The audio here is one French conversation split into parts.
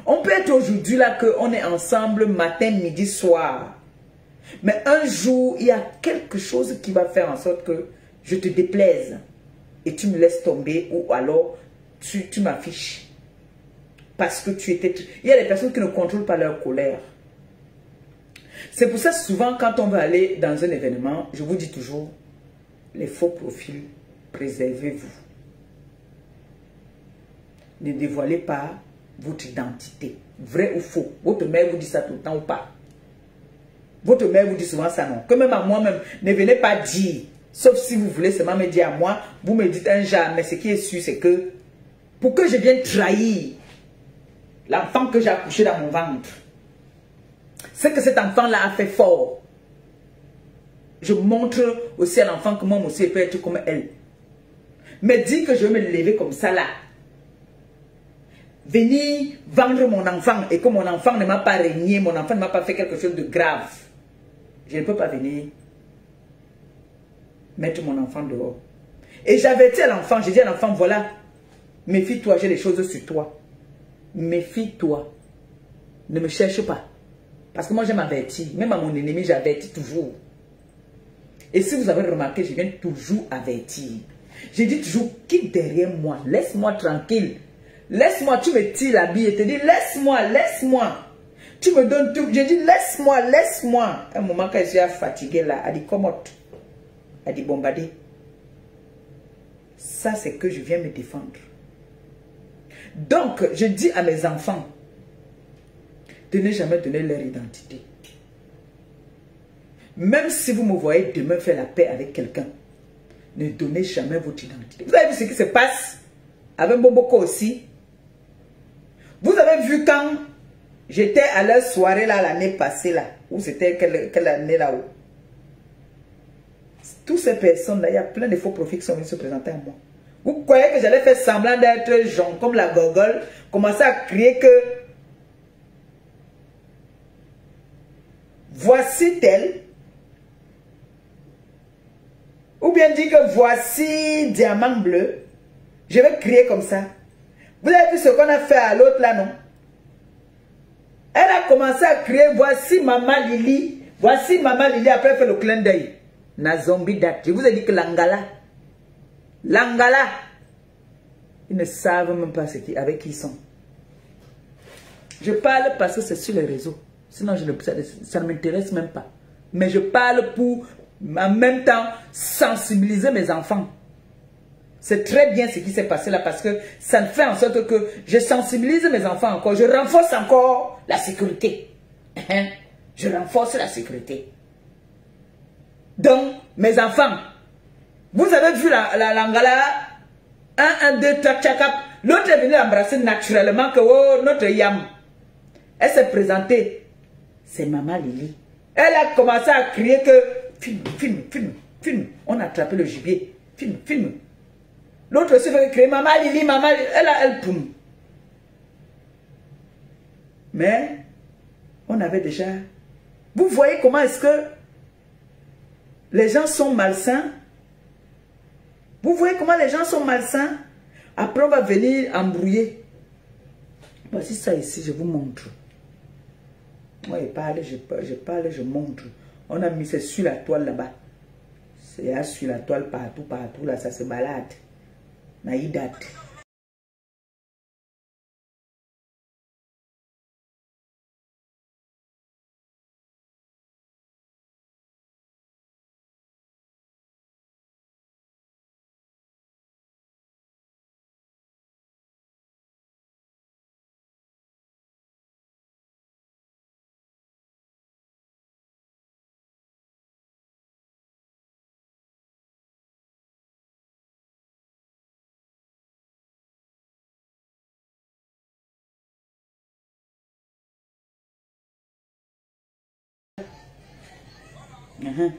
On peut être aujourd'hui là qu'on est ensemble matin, midi, soir. Mais un jour, il y a quelque chose qui va faire en sorte que je te déplaise. Et tu me laisses tomber ou alors tu m'affiches. Parce que tu étais... Il y a des personnes qui ne contrôlent pas leur colère. C'est pour ça souvent quand on va aller dans un événement, je vous dis toujours, les faux profils, préservez-vous. Ne dévoilez pas votre identité, vrai ou faux. Votre mère vous dit ça tout le temps ou pas. Votre mère vous dit souvent ça, non. Que même à moi-même, ne venez pas dire, sauf si vous voulez seulement me dire à moi, vous me dites un genre, mais ce qui est sûr, c'est que pour que je vienne trahir l'enfant que j'ai accouché dans mon ventre, c'est que cet enfant-là a fait fort. Je montre aussi à l'enfant que moi aussi, je peux être comme elle. Mais dire que je vais me lever comme ça là, venir vendre mon enfant et que mon enfant ne m'a pas régné, mon enfant ne m'a pas fait quelque chose de grave, je ne peux pas venir mettre mon enfant dehors. Et j'avais dit à l'enfant, j'ai dit à l'enfant, voilà, méfie-toi, j'ai des choses sur toi. Méfie-toi. Ne me cherche pas. Parce que moi, je m'avertis. Même à mon ennemi, j'avertis toujours. Et si vous avez remarqué, je viens toujours avertir. Je dis toujours, quitte derrière moi. Laisse-moi tranquille. Laisse-moi, tu me tires la bille et te dis, laisse-moi, laisse-moi. Tu me donnes tout. Je dis, laisse-moi, laisse-moi. Un moment, quand je suis fatigué là, elle dit, commote. Elle dit, bombarder. Ça, c'est que je viens me défendre. Donc, je dis à mes enfants, de ne jamais donner leur identité. Même si vous me voyez demain faire la paix avec quelqu'un, ne donnez jamais votre identité. Vous avez vu ce qui se passe avec Mboboko aussi? Vous avez vu quand j'étais à leur soirée là l'année passée là, ou c'était quelle année là-haut? Toutes ces personnes-là, il y a plein de faux profils qui sont venus se présenter à moi. Vous croyez que j'allais faire semblant d'être Jean comme la gogole, commencer à crier que voici tel, ou bien dire que voici diamant bleu. Je vais crier comme ça. Vous avez vu ce qu'on a fait à l'autre là, non? Elle a commencé à crier voici Maman Lily. Voici Maman Lily. Après elle fait le clin d'œil. Na zombie date. Je vous ai dit que l'Angala, ils ne savent même pas avec qui ils sont. Je parle parce que c'est sur les réseaux. Sinon, ça ne m'intéresse même pas. Mais je parle pour, en même temps, sensibiliser mes enfants. C'est très bien ce qui s'est passé là parce que ça fait en sorte que je sensibilise mes enfants encore. Je renforce encore la sécurité. Je renforce la sécurité. Donc, mes enfants, vous avez vu l'Angala 1, 2, 3, tchakap. L'autre est venu embrasser naturellement que oh, notre Yam. Elle s'est présentée. C'est Maman Lily. Elle a commencé à crier que film. On a attrapé le gibier. Film. L'autre aussi fait crier Maman Lily, Maman Lily. Elle poum. Mais, on avait déjà... Vous voyez comment est-ce que les gens sont malsains? Vous voyez comment les gens sont malsains? Après, on va venir embrouiller. Voici ça ici, je vous montre. Moi, je parle, je montre. On a mis ça sur la toile là-bas. C'est sur la toile partout, là, ça se balade. Naïdat.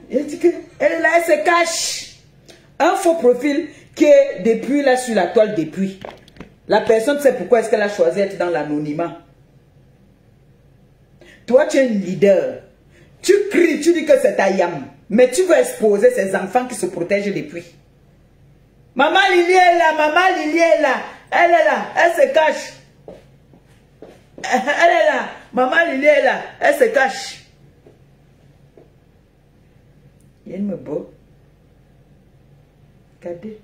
Elle dit qu'elle est là, elle se cache. Un faux profil qui est depuis là sur la toile depuis. La personne sait pourquoi est-ce qu'elle a choisi d'être dans l'anonymat. Toi, tu es une leader. Tu cries, tu dis que c'est ta Yam. Mais tu veux exposer ces enfants qui se protègent depuis. Maman Lily est là, Maman Lily est là. Elle est là, elle se cache. Elle est là. Maman Lily est là. Elle se cache. Il me beau. Regardez.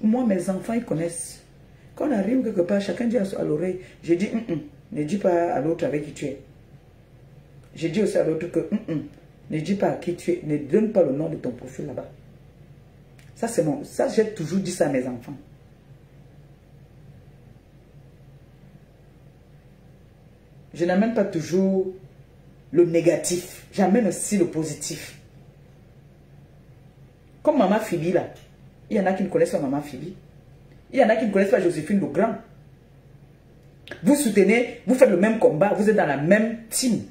Moi, mes enfants, ils connaissent. Quand on arrive quelque part, chacun dit à l'oreille, je dis, ne dis pas à l'autre avec qui tu es. Je dis aussi à l'autre que, ne dis pas à qui tu es, ne donne pas le nom de ton profil là-bas. Ça, c'est mon, ça, j'ai toujours dit ça à mes enfants. Je n'amène pas toujours le négatif, j'amène aussi le positif. Comme Maman Phoebe là, il y en a qui ne connaissent pas Maman Phoebe. Il y en a qui ne connaissent pas Joséphine Legrand. Vous soutenez, vous faites le même combat, vous êtes dans la même team.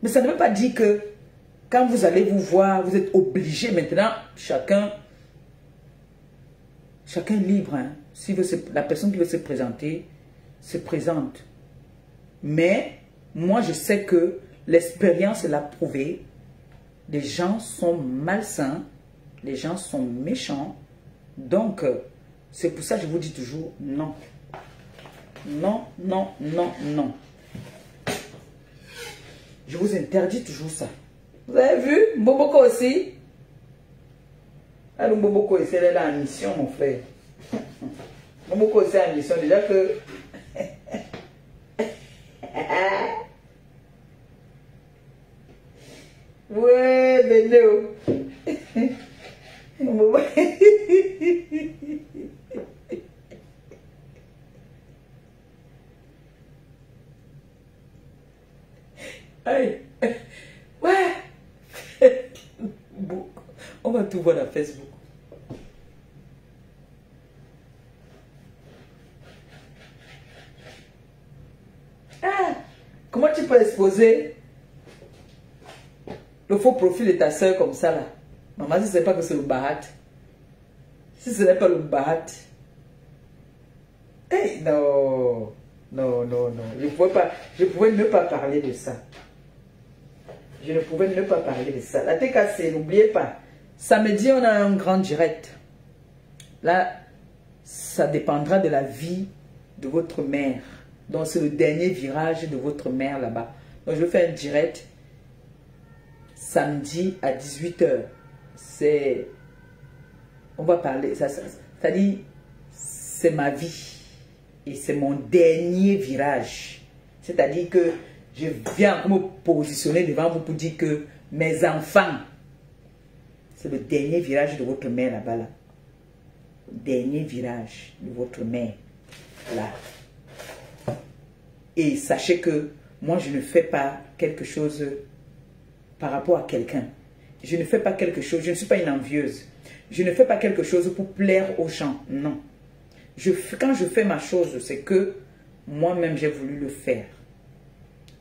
Mais ça ne veut pas dire que quand vous allez vous voir, vous êtes obligé maintenant, chacun est libre. Hein. Si la personne qui veut se présenter, se présente. Mais moi, je sais que l'expérience l'a prouvé. Les gens sont malsains, les gens sont méchants. Donc, c'est pour ça que je vous dis toujours non. Non, non, non, non. Je vous interdis toujours ça. Vous avez vu? Mboboko aussi. Alors, Mboboko aussi, elle est là en mission, mon frère. Mboboko aussi en mission. Déjà que... ouais, venez. Hey. Ouais. On va tout voir à Facebook. Ah, comment tu peux exposer le faux profil de ta soeur comme ça là? Maman, si ce n'est pas que c'est le bahat. Si ce n'est pas le bahat. Hey, non. Non, non, non. Je pouvais ne pas parler de ça. Je ne pouvais ne pas parler de ça. La tête cassée, n'oubliez pas. Samedi, on a un grand direct. Là, ça dépendra de la vie de votre mère. Donc, c'est le dernier virage de votre mère là-bas. Donc, je vais faire un direct samedi à 18 h. C'est... On va parler... Ça dit, c'est ma vie. Et c'est mon dernier virage. C'est-à-dire que je viens me positionner devant vous pour dire que mes enfants, c'est le dernier virage de votre mère là-bas. Là. Le dernier virage de votre mère. Là. Et sachez que moi, je ne fais pas quelque chose par rapport à quelqu'un. Je ne fais pas quelque chose, je ne suis pas une envieuse. Je ne fais pas quelque chose pour plaire aux gens. Non. Quand je fais ma chose, c'est que moi-même j'ai voulu le faire.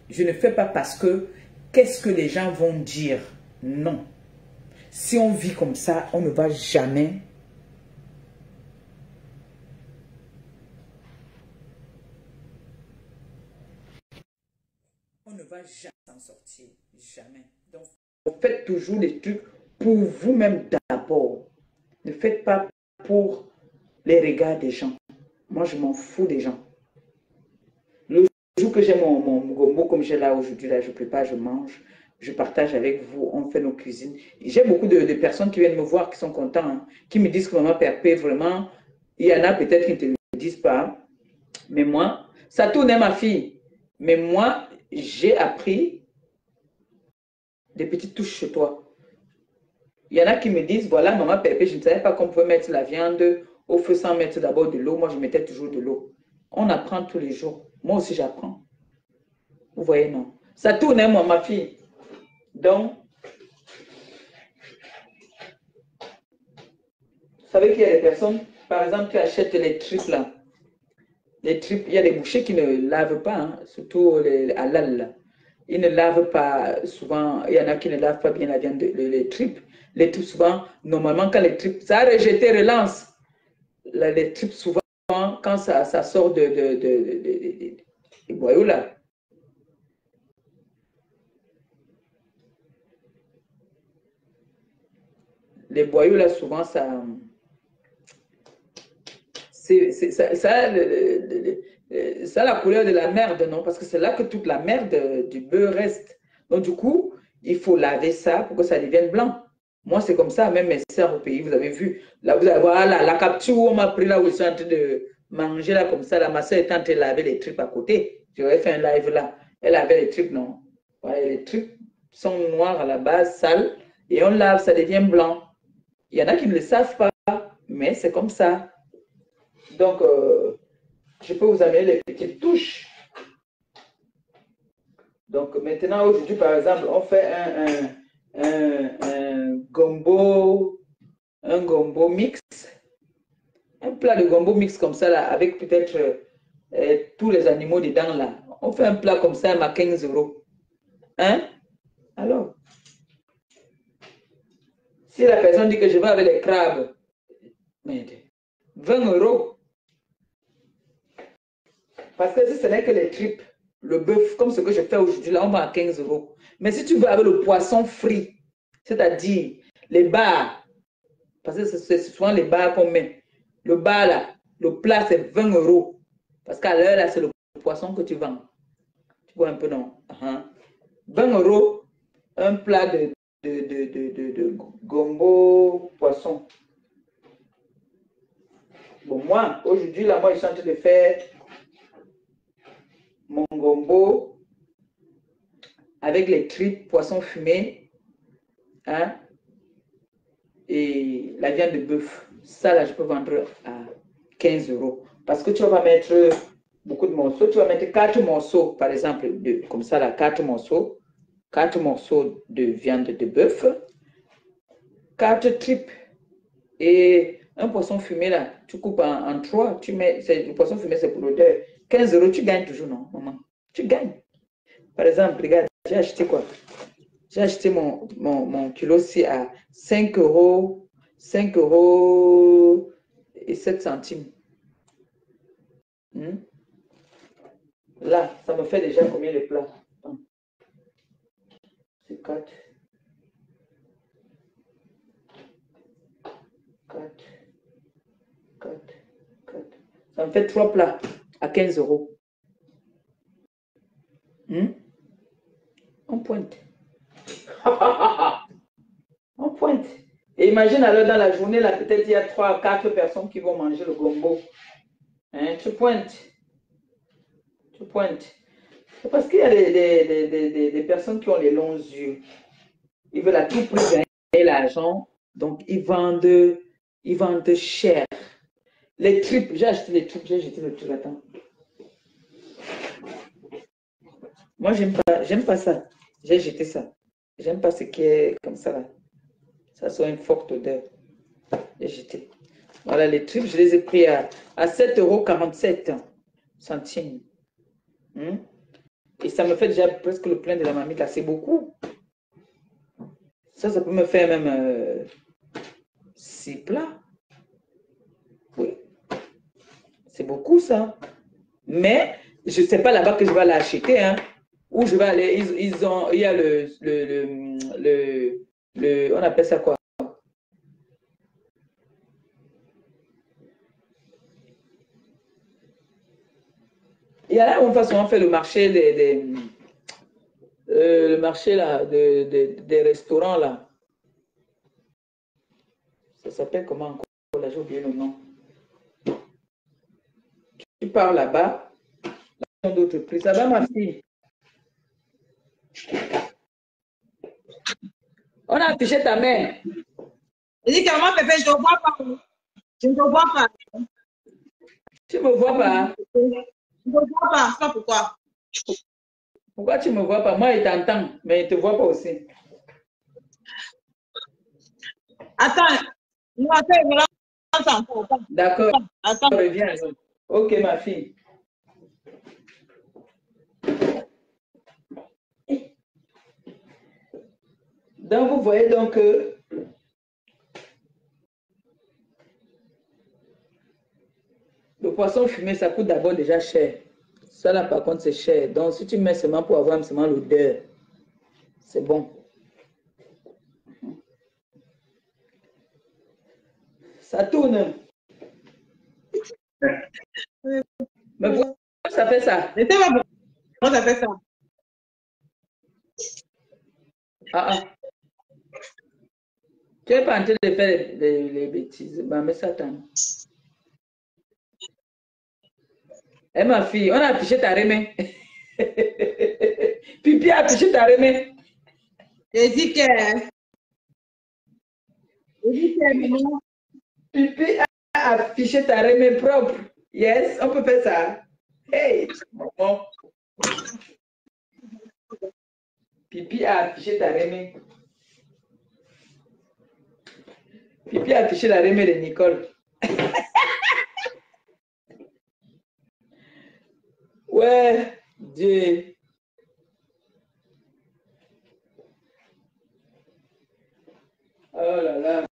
Je ne fais pas parce que qu'est-ce que les gens vont dire? Non. Si on vit comme ça, on ne va jamais. On ne va jamais s'en sortir. Jamais. Donc, faites toujours les trucs pour vous-même d'abord. Ne faites pas pour les regards des gens. Moi, je m'en fous des gens. Le jour que j'ai mon gombo comme j'ai là aujourd'hui, là, je prépare, je mange, je partage avec vous, on fait nos cuisines. J'ai beaucoup de personnes qui viennent me voir, qui sont contents, hein, qui me disent que maman Perpé, vraiment, il y en a peut-être qui ne te le disent pas. Mais moi, ça tourne, hein, ma fille. Mais moi, j'ai appris des petites touches chez toi. Il y en a qui me disent, voilà, maman Pépé, je ne savais pas qu'on pouvait mettre la viande au feu sans mettre d'abord de l'eau. Moi, je mettais toujours de l'eau. On apprend tous les jours. Moi aussi, j'apprends. Vous voyez, non? Ça tourne, hein, moi, ma fille. Donc, vous savez qu'il y a des personnes, par exemple, qui achètent les tripes, là. Les tripes, il y a des bouchers qui ne lavent pas, hein, surtout les halal, là. Ils ne lavent pas souvent, il y en a qui ne lavent pas bien la viande, les tripes. Les tripes, souvent, normalement, quand les tripes, ça a rejeté, relance. Les tripes, souvent, quand ça sort des boyaux, là. Les boyaux, là, souvent, Ça a la couleur de la merde, non? Parce que c'est là que toute la merde du beurre reste. Donc, du coup, il faut laver ça pour que ça devienne blanc. Moi, c'est comme ça, même mes sœurs au pays, vous avez vu. Là, vous allez voir la capture où on m'a pris là où ils sont en train de manger là comme ça. Là, ma soeur était en train de laver les tripes à côté. J'aurais fait un live là. Elle avait les tripes, non? Ouais, les tripes sont noirs à la base, sales. Et on lave, ça devient blanc. Il y en a qui ne le savent pas, mais c'est comme ça. Donc, je peux vous amener les petites touches. Donc, maintenant, aujourd'hui, par exemple, on fait un gombo mix. Un plat de gombo mix comme ça, là, avec peut-être tous les animaux dedans, là. On fait un plat comme ça à 15 euros. Hein? Alors, si la personne dit que je vais avec les crabes, mais 20 euros. Parce que si ce n'est que les tripes, le bœuf, comme ce que je fais aujourd'hui, là, on va à 15 euros. Mais si tu veux avec le poisson frit, c'est-à-dire les bars, parce que c'est souvent les bars qu'on met. Le bar, là, le plat, c'est 20 euros. Parce qu'à l'heure, là, c'est le poisson que tu vends. Tu vois un peu, non? 20 euros, un plat de gombo poisson. Bon, moi, aujourd'hui, là, moi, je suis en train de faire mon gombo avec les tripes, poisson fumé, hein, et la viande de bœuf. Ça, là, je peux vendre à 15 euros. Parce que tu vas mettre beaucoup de morceaux. Tu vas mettre 4 morceaux, par exemple, comme ça, là, 4 morceaux. 4 morceaux de viande de bœuf. 4 tripes. Et un poisson fumé, là, tu coupes en 3. Tu mets, le poisson fumé, c'est pour l'odeur. 15 euros, tu gagnes toujours, non, maman? Tu gagnes. Par exemple, regarde, j'ai acheté quoi? J'ai acheté mon kilo-ci à 5 euros, 5 euros et 7 centimes. Là, ça me fait déjà combien de plats? C'est 4. 4. 4. 4. Ça me fait 3 plats à 15 euros. On pointe. On pointe. Et imagine alors dans la journée, là, peut-être il y a 3 à 4 personnes qui vont manger le gombo. Hein, tu pointes. Tu pointes. C'est parce qu'il y a des personnes qui ont les longs yeux. Ils veulent à tout prix gagner l'argent. Donc, ils vendent cher. Les tripes, j'ai acheté les tripes, j'ai jeté le truc. Attends. Moi, j'aime pas ça. J'ai jeté ça. J'aime pas ce qui est comme ça là. Ça soit une forte odeur. J'ai jeté. Voilà, les tripes, je les ai pris à 7,47 €. Et ça me fait déjà presque le plein de la marmite. C'est beaucoup. Ça peut me faire même 6 plats. Oui. C'est beaucoup ça. Mais je ne sais pas là-bas que je vais l'acheter. Hein. Où je vais aller, il y a on appelle ça quoi? Il y a là où on fait le marché le marché là, des restaurants là. Ça s'appelle comment encore? Là, j'ai oublié le nom. Tu pars là-bas, d'autres prix. Ça va ma fille? On a affiché ta mère. Je dis que maman, Pépé, je ne te vois pas. Je ne te vois pas. Tu me vois pas? Je ne te vois pas. C'est pas pourquoi. Pourquoi tu me vois pas? Moi, il t'entend, mais il ne te voit pas aussi. Attends. Non, attends, il me lance encore. D'accord. Attends. Reviens. Ok, ma fille. Donc, vous voyez donc le poisson fumé, ça coûte d'abord déjà cher. Ça là, par contre, c'est cher. Donc, si tu mets seulement pour avoir seulement l'odeur, c'est bon. Ça tourne. Mais pourquoi ça fait ça? Je ne sais pas pourquoi ça fait ça. Ah, ah. Tu n'es pas en train de faire les bêtises. Bah, mais Satan. Eh, ma fille, on a affiché ta remée. Pipi a affiché ta remée. Je dis que maman, Pipi a affiché ta remée propre. Yes, on peut faire ça. Hey, maman. Pipi a affiché ta remée. Pipi a affiché la remée de Nicole. Ouais, Dieu. Oh là là.